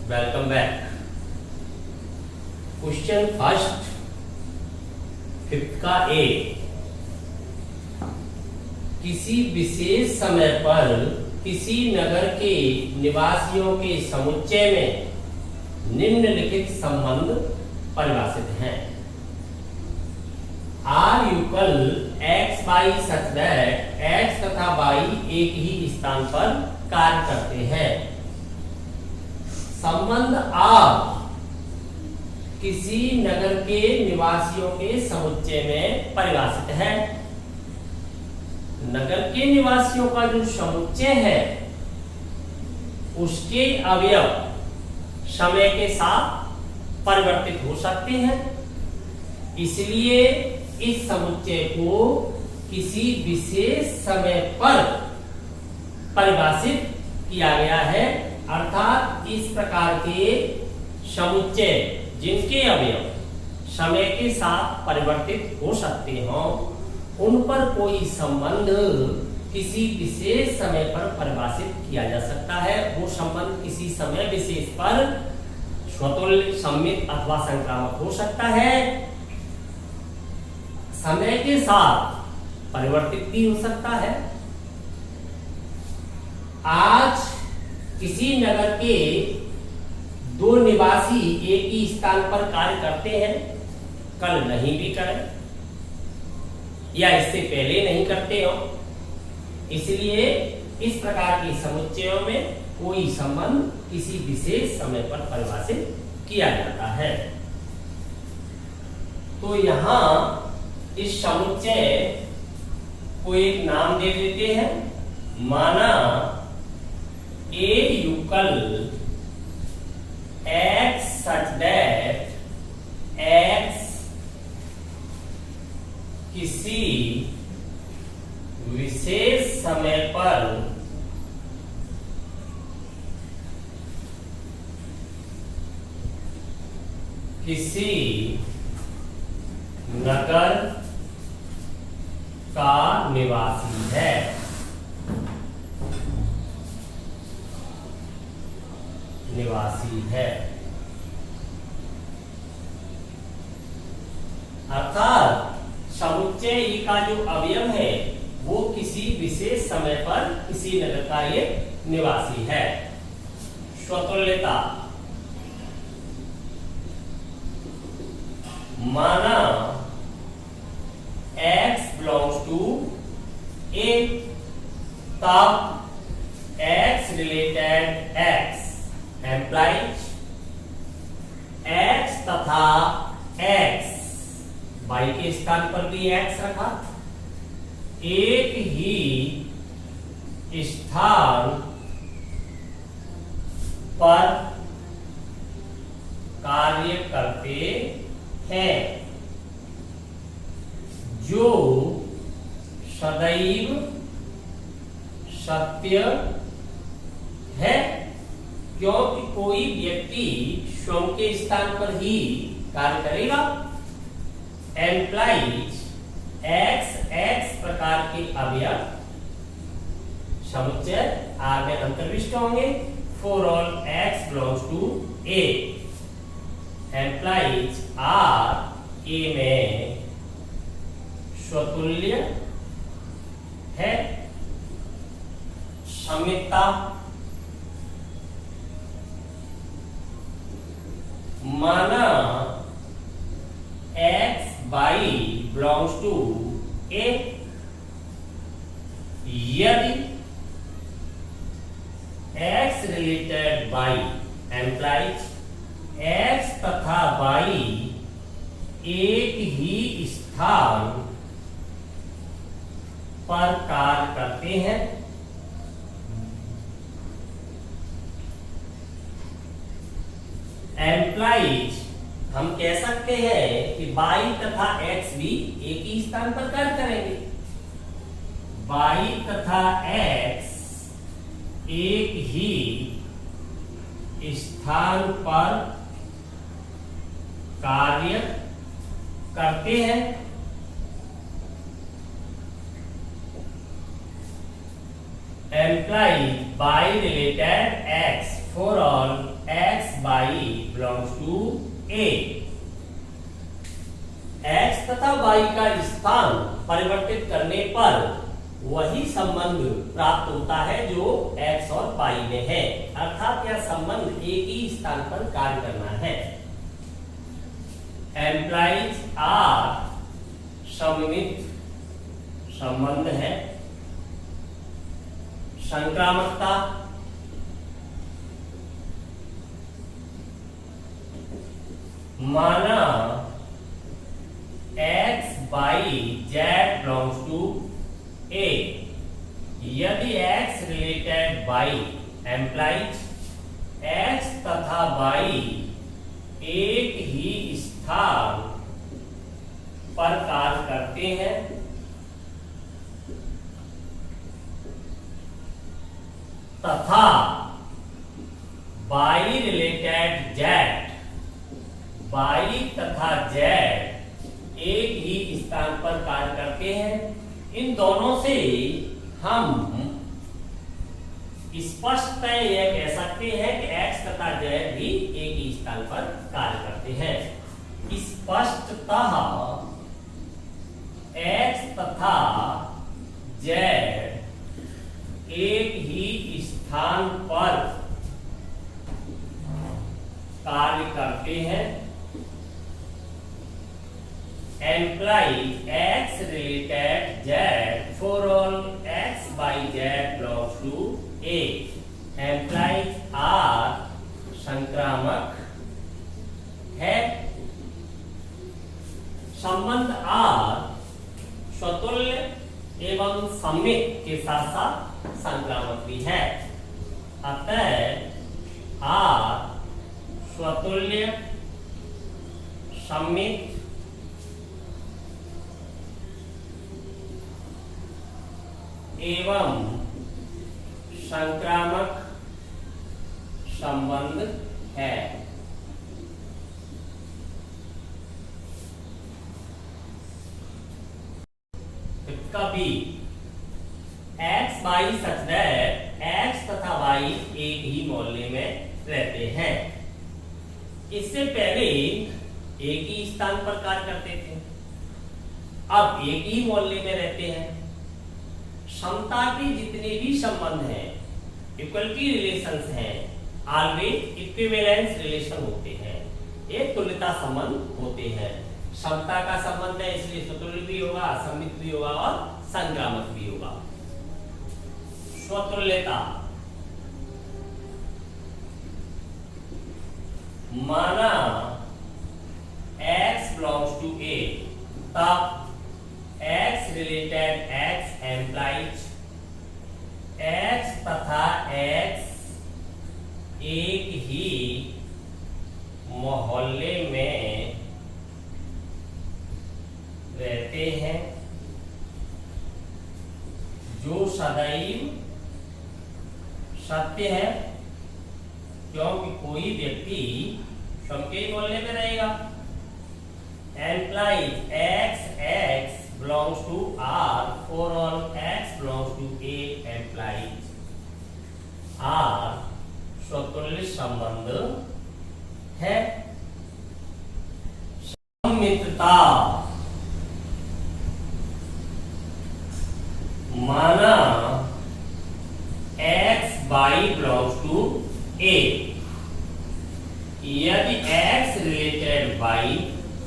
Welcome back. Question first 5th का ए, किसी विशेष समय पर किसी नगर के निवासियों के समुच्चय में निम्नलिखित संबंध परिभाषित हैं। आर यूकल x y such that x तथा वाई एक ही स्थान पर कार्य करते हैं। संबंध आर किसी नगर के निवासियों के समुच्चय में परिभाषित है। नगर के निवासियों का जो समुच्चय है उसके अवयव समय के साथ परिवर्तित हो सकते हैं, इसलिए इस समुच्चय को किसी विशेष समय पर परिभाषित किया गया है। अर्थात इस प्रकार के समुच्चय जिनके अवयव समय के साथ परिवर्तित हो सकते हों, उन पर कोई संबंध किसी विशेष समय पर परिभाषित किया जा सकता है। वो संबंध किसी समय विशेष पर स्वतुल्य, सममित अथवा संक्रामक हो सकता है। समय के साथ परिवर्तित भी हो सकता है। आज किसी नगर के दो निवासी एक ही स्थान पर कार्य करते हैं, कल नहीं भी करें या इससे पहले नहीं करते हो, इसलिए इस प्रकार के समुच्चयों में कोई संबंध किसी विशेष समय पर परिभाषित किया जाता है। तो यहां इस समुच्चय को एक नाम दे देते हैं। माना ए यूकल एक्स सच दैट एक्स किसी विशेष समय पर किसी नगर का निवासी है। अर्थात समुच्चय ई का जो अवयव है वो किसी विशेष समय पर किसी नगर का एक निवासी है। स्वतुल्यता, माना x belongs to A, तब x related x implies x तथा x y के स्थान पर भी x रखा, एक ही स्थान पर कार्य करते हैं, जो सदैव सत्य है, क्योंकि कोई व्यक्ति स्वयं के स्थान पर ही कार्य करेगा। एम्प्लाइज x प्रकार के अवयव समुच्चय आर में अंतर्विष्ट होंगे। For all x belongs to A, implies R A में स्वतुल्य है। समिता, माना x y belongs to A, यदि x related y implies x तथा y एक ही स्थान पर कार्य करते हैं, एम्प्लाइज हम कह सकते हैं कि y तथा x भी एक ही स्थान पर कार्य करेंगे। y तथा x एक ही स्थान पर कार्य करते हैं। Implies by related x for all x y belongs to A. एक्स तथा वाई का स्थान परिवर्तित करने पर वही संबंध प्राप्त होता है जो एक्स और वाई में है, अर्थात यह संबंध एक ही स्थान पर कार्य करना है। एम्प्लाइज आर सममित संबंध है। संक्रामकता माना x y z belongs to A. यदि x related y implies x तथा वाई एक ही स्थान पर कार्य करते हैं तथा वाई रिलेटेड जेड वाई तथा जेड एक ही स्थान पर कार्य करते हैं, इन दोनों से हम स्पष्टतः यह कह सकते हैं कि एक्स तथा जेड भी एक ही स्थान पर कार्य करते हैं। स्पष्टतः एक्स तथा जेड एक ही स्थान पर कार्य करते हैं। Implies x related z for all x by z belongs to A. Implies R संक्रामक है। संबंध R स्वतुल्य एवं सममित के साथ साथ संक्रामक भी है। अतः R स्वतुल्य सममित एवं संक्रामक संबंध है। कभी x y such that x तथा वाई एक ही मोहल्ले में रहते हैं। इससे पहले एक ही स्थान पर कार्य करते थे, अब एक ही मोहल्ले में रहते हैं। समता के जितने भी संबंध हैं, इक्वलिटी रिलेशंस हैं, ऑलवेज इक्विवेलेंस रिलेशन होते हैं, एक तुल्यता संबंध होते हैं। समता का संबंध है इसलिए स्वतुल्य भी होगा, असममित भी होगा और संक्रामक भी होगा। स्वतुल्यता माना x belongs to A, तब x related x implies x तथा x एक ही मोहल्ले में रहते हैं, जो सदैव सत्य है, क्योंकि कोई व्यक्ति सबके मोहल्ले में रहेगा। Implies x belongs to R for all x belongs to A implies R स्वतुल्य संबंध है। सममितता माना x by belongs to A। यदि x related y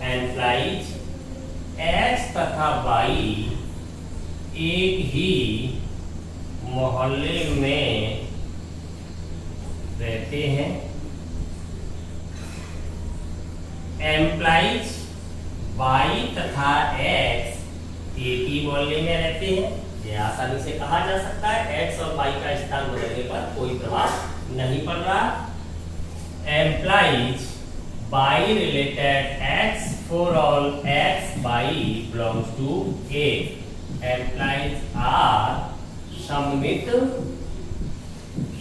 implies x तथा y एक ही मोहल्ले में रहते हैं। implies y तथा x एक ही मोहल्ले में रहते हैं, यह आसानी से कहा जा सकता है। x और y का स्थान बदलने पर कोई प्रभाव नहीं पड़ रहा। implies y related x for all x by belongs to A implies R सममित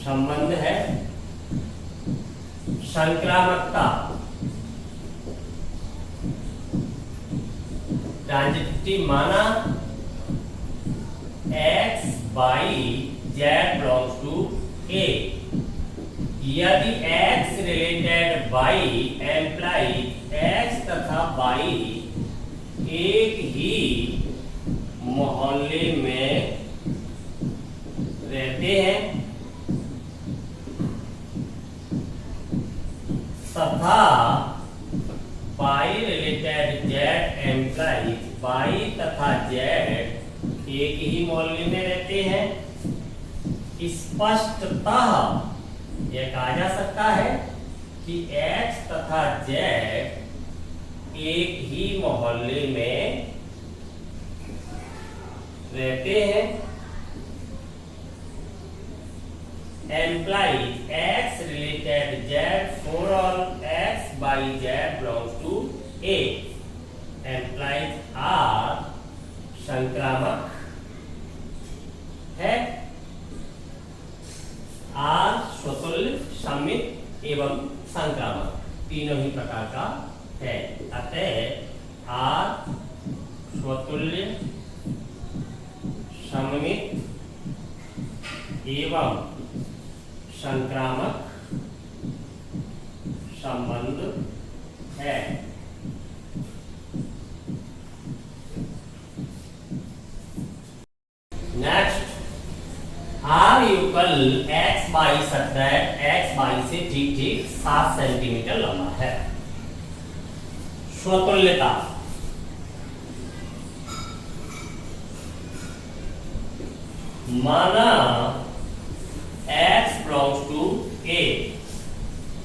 संबंध है। संक्रामकता ट्रांजिटिव माना x by z belongs to A। यदि x related y implies x तथा y एक ही मोहल्ले में रहते हैं तथा y related z implies y तथा z एक ही मोहल्ले में रहते हैं, स्पष्टतः यह कहा जा सकता है कि x तथा z एक ही मोहल्ले में रहते हैं, implies x related z for all x by z belongs to A, implies R संक्रामक है, R स्वतुल्य, सम्मित एवं संक्रामक तीनों ही प्रकार का है। अतः R स्वतुल्य, सम्मित एवं संक्रामक संबंध है। नेक्स्ट, R युगल x by subtract x by से ठीक ठीक 7 सेंटीमीटर लंबा है। स्वतुल्यता, माना x belongs to A,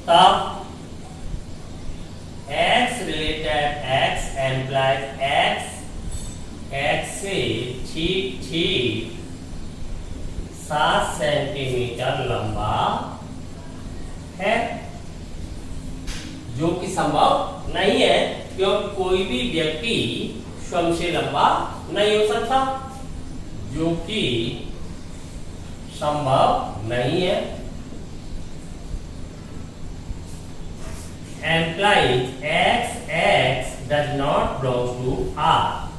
तब x related x implies x से ठीक ठीक 7 सेंटीमीटर लंबा है, जो कि संभव नहीं है क्योंकि कोई भी व्यक्ति स्वयं से लंबा नहीं हो सकता, जो कि संभव नहीं है। Implies x does not belong to R,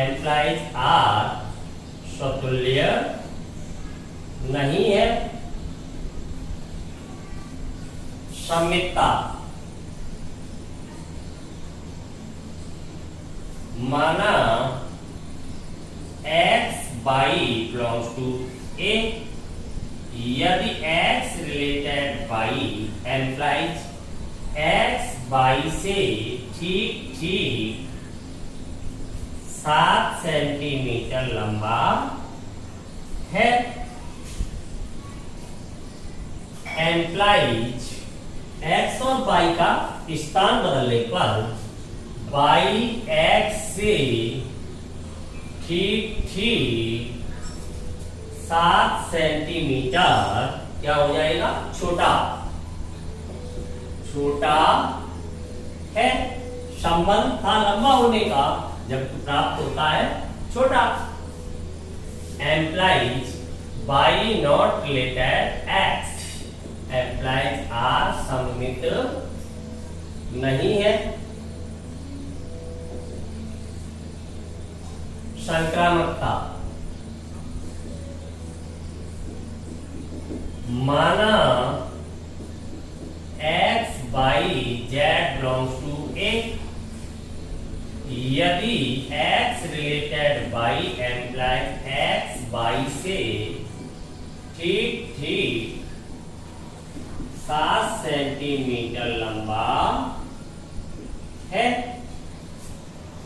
implies R स्वतुल्य नहीं है। सम्मितता, माना x by belongs to A, यदि x related y implies x by से ठीक ठीक 7 सेंटीमीटर लंबा है, implies x और y का स्थान बदलने पर y x से ठीक ठीक 7 सेंटीमीटर क्या हो जाएगा, छोटा छोटा है। संबंध था लंबा होने का, जब प्राप्त होता है छोटा। implies y not related x, implies R सममित नहीं है। संक्रामकता, माना x by z belongs to A, यदि x related y implies x by से ठीक ठीक 7 सेंटीमीटर लंबा है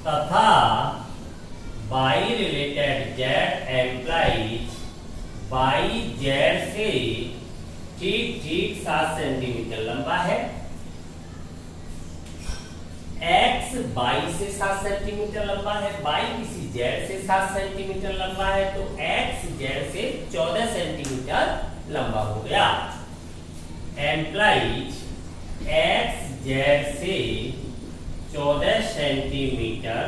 तथा y related z implies y z से ठीक ठीक 7 सेंटीमीटर लंबा है। x y से 7 सेंटीमीटर लंबा है, y किसी z से 7 सेंटीमीटर लंबा है, तो x z से 14 सेंटीमीटर लंबा हो गया। implies x z से 14 सेंटीमीटर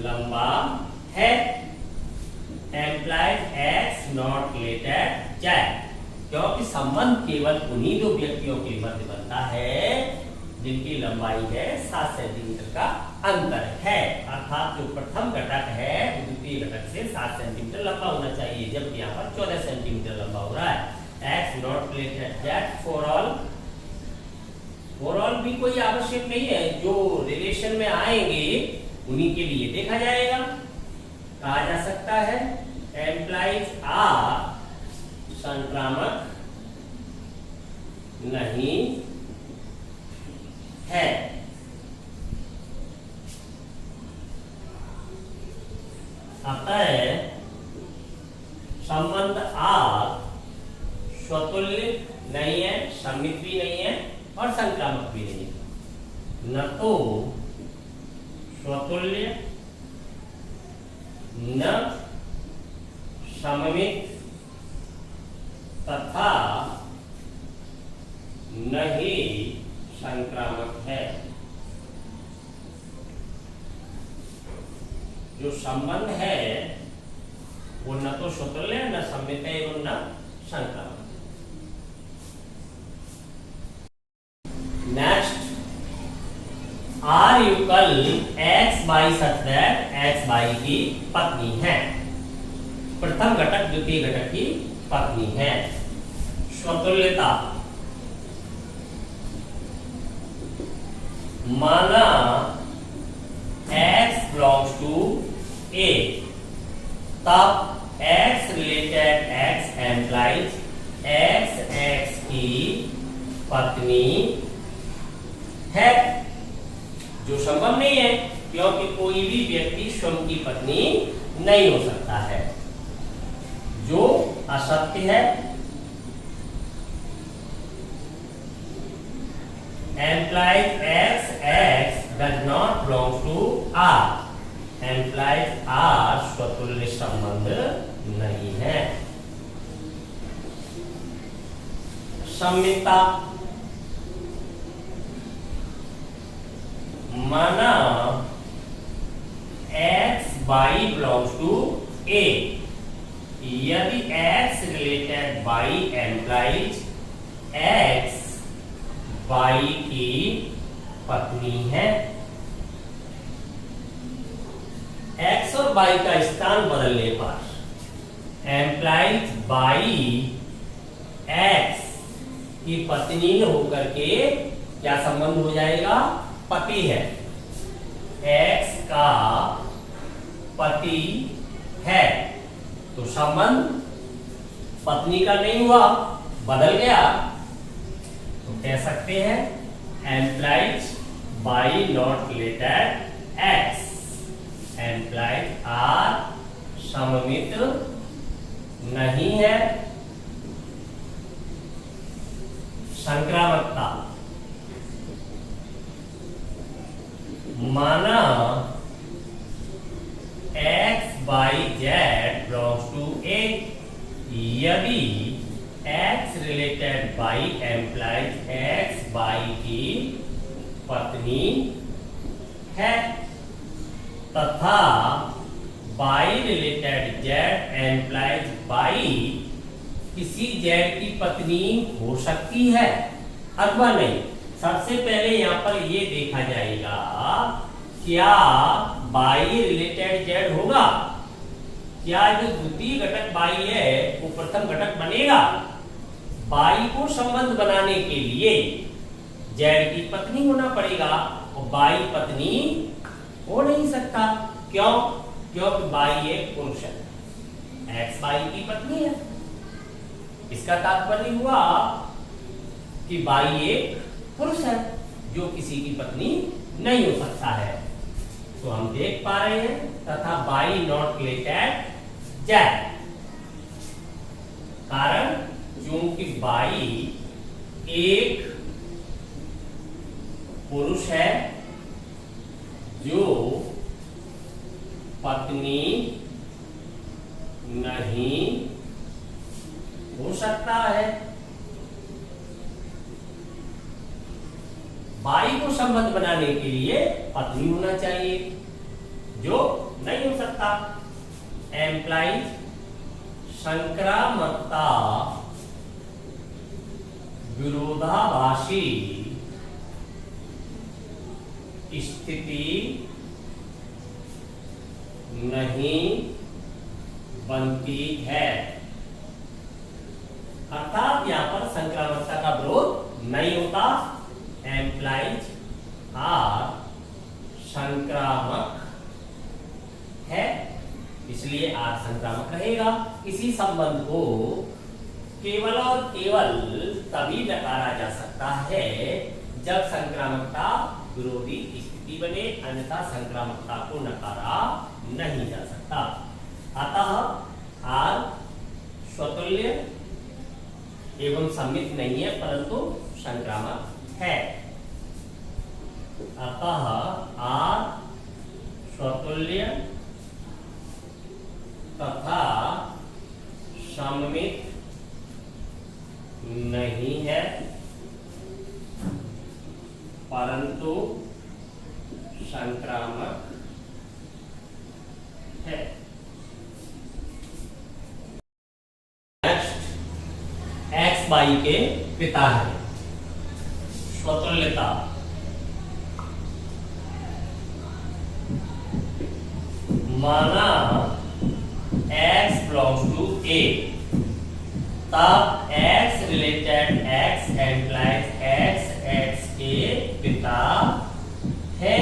लंबा है। implies x not related z, क्योंकि संबंध केवल उन्हीं दो व्यक्तियों के मध्य बनता है जिनकी लंबाई है 7 सेंटीमीटर का अंतर है, अर्थात जो प्रथम घटक है द्वितीय घटक से 7 सेंटीमीटर लंबा होना चाहिए, जबकि यहाँ पर 14 सेंटीमीटर लंबा हो रहा है। X not related Z for all भी कोई आवश्यक नहीं है, जो रिलेशन में आएंगे उन्हीं के लिए देखा जाएगा। कहा जा सकता है एम्प्लाइज आर संक्रामक नहीं है। आता है संबंध आर स्वतुल्य नहीं है, सम्मित भी नहीं है और संक्रामक भी नहीं है। न तो स्वतुल्य न सममित तथा न ही संक्रामक है। जो संबंध है वो न तो स्वतुल्य न सम्मित है एवं न संक्रामक। नेक्स्ट, आर युगल x by such that x by की पत्नी है। प्रथम घटक द्वितीय घटक की पत्नी है। स्वतुल्यता, माना x belongs to A, तब x related x implies x की पत्नी है। जो संभव नहीं है, क्योंकि कोई भी व्यक्ति स्वयं की पत्नी नहीं हो सकता है, जो असत्य है। Implies x does not belong to R, implies R स्वतुल्य संबंध नहीं है। सम्मिता, माना x by belongs to A, यदि x related by implies x y की पत्नी है। x और बाई का स्थान बदलने पर एम्प्लाइज बाई x की पत्नी होकर के क्या संबंध हो जाएगा? पति है। x का पति है तो संबंध पत्नी का नहीं हुआ, बदल गया। तो कह सकते हैं implies y not related x, implies R सममित नहीं है। संक्रामकता, माना x y z belongs to A, यदि x related y implies x y की पत्नी है, तथा y related z implies y किसी जेड की पत्नी हो सकती है अथवा नहीं। सबसे पहले यहाँ पर ये देखा जाएगा क्या बाई रिलेटेड जेड होगा, क्या जो द्वितीय घटक बाई है वो प्रथम घटक बनेगा। बाई को संबंध बनाने के लिए जेड की पत्नी होना पड़ेगा और बाई पत्नी हो नहीं सकता। क्यों? क्योंकि बाई एक पुरुष है, एक्स बाई की पत्नी है। इसका तात्पर्य हुआ कि बाई एक पुरुष है जो किसी की पत्नी नहीं हो सकता है। तो हम देख पा रहे हैं तथा बाई नॉट रिलेटेड जेड, कारण क्योंकि बाई एक पुरुष है जो पत्नी नहीं हो सकता है। बाई को संबंध बनाने के लिए पत्नी होना चाहिए जो नहीं हो सकता। एम्प्लाइज संक्रामकता विरोधाभासी स्थिति नहीं बनती है। अर्थात यहाँ पर संक्रामकता का विरोध नहीं होता। एम्प्लाइज आर संक्रामक है, इसलिए आर संक्रामक रहेगा। इसी संबंध को केवल और केवल तभी नकारा जा सकता है जब संक्रामकता विरोधी स्थिति बने, अन्यथा संक्रामकता को नकारा नहीं जा सकता। अतः आर स्वतुल्य एवं सम्मित नहीं है, परंतु संक्रामक है। अतः आर स्वतुल्य तथा सम्मित नहीं है, परंतु संक्रामक है। एक्स वाई के पिता है। स्वतुल्यता माना x belongs to A, तब x related x implies x के पिता है,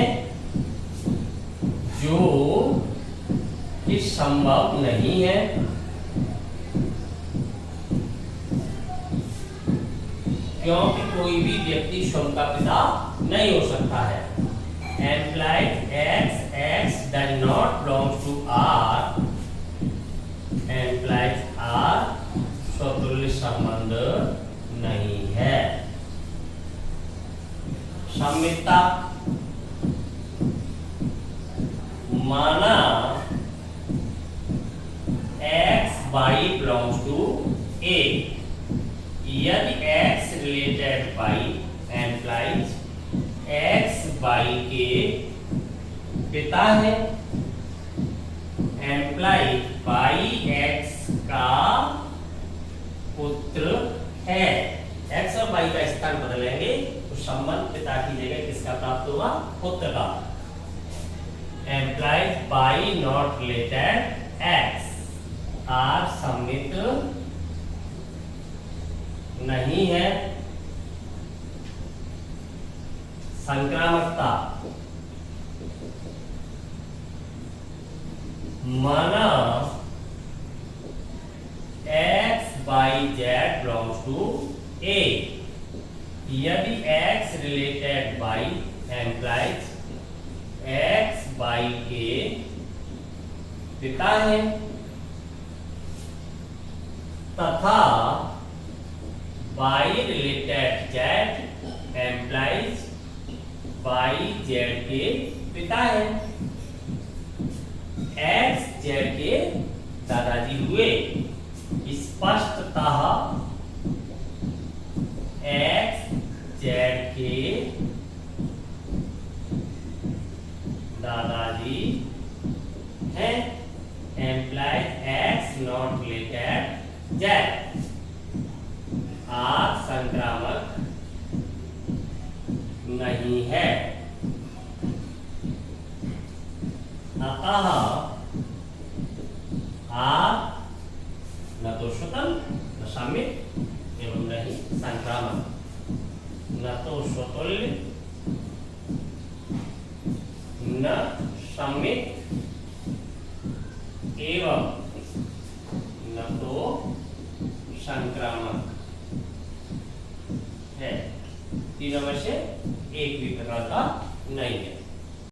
जो कि संभव नहीं है, क्योंकि कोई भी व्यक्ति स्वयं का पिता नहीं हो सकता है। Implied x does not belong to R, implied R स्वतुल्य संबंध नहीं है। सम्मितता माना x y belongs to A, यदि x related y implies x y के पिता है, एम्प्लाइज y x का पुत्र है। x और y का स्थान बदलेंगे तो संबंध पिता की जगह किसका प्राप्त होगा? पुत्र का। Implies y not related x R सम्मित नहीं है। संक्रामकता माना x y z belongs to A, यदि x related y implies x y के पिता है तथा y related z implies y z के पिता है, x z के दादाजी हुए। स्पष्टतः x z के दादाजी है। Implies x not related z R संक्रामक नहीं है। अतः आर न तो स्वतंत्र न सम्मित एवं न ही संक्रामक, न तो स्वतुल्य न सम्मित एवं न तो संक्रामक है। तीनों में से एक भी प्रकार का नहीं है।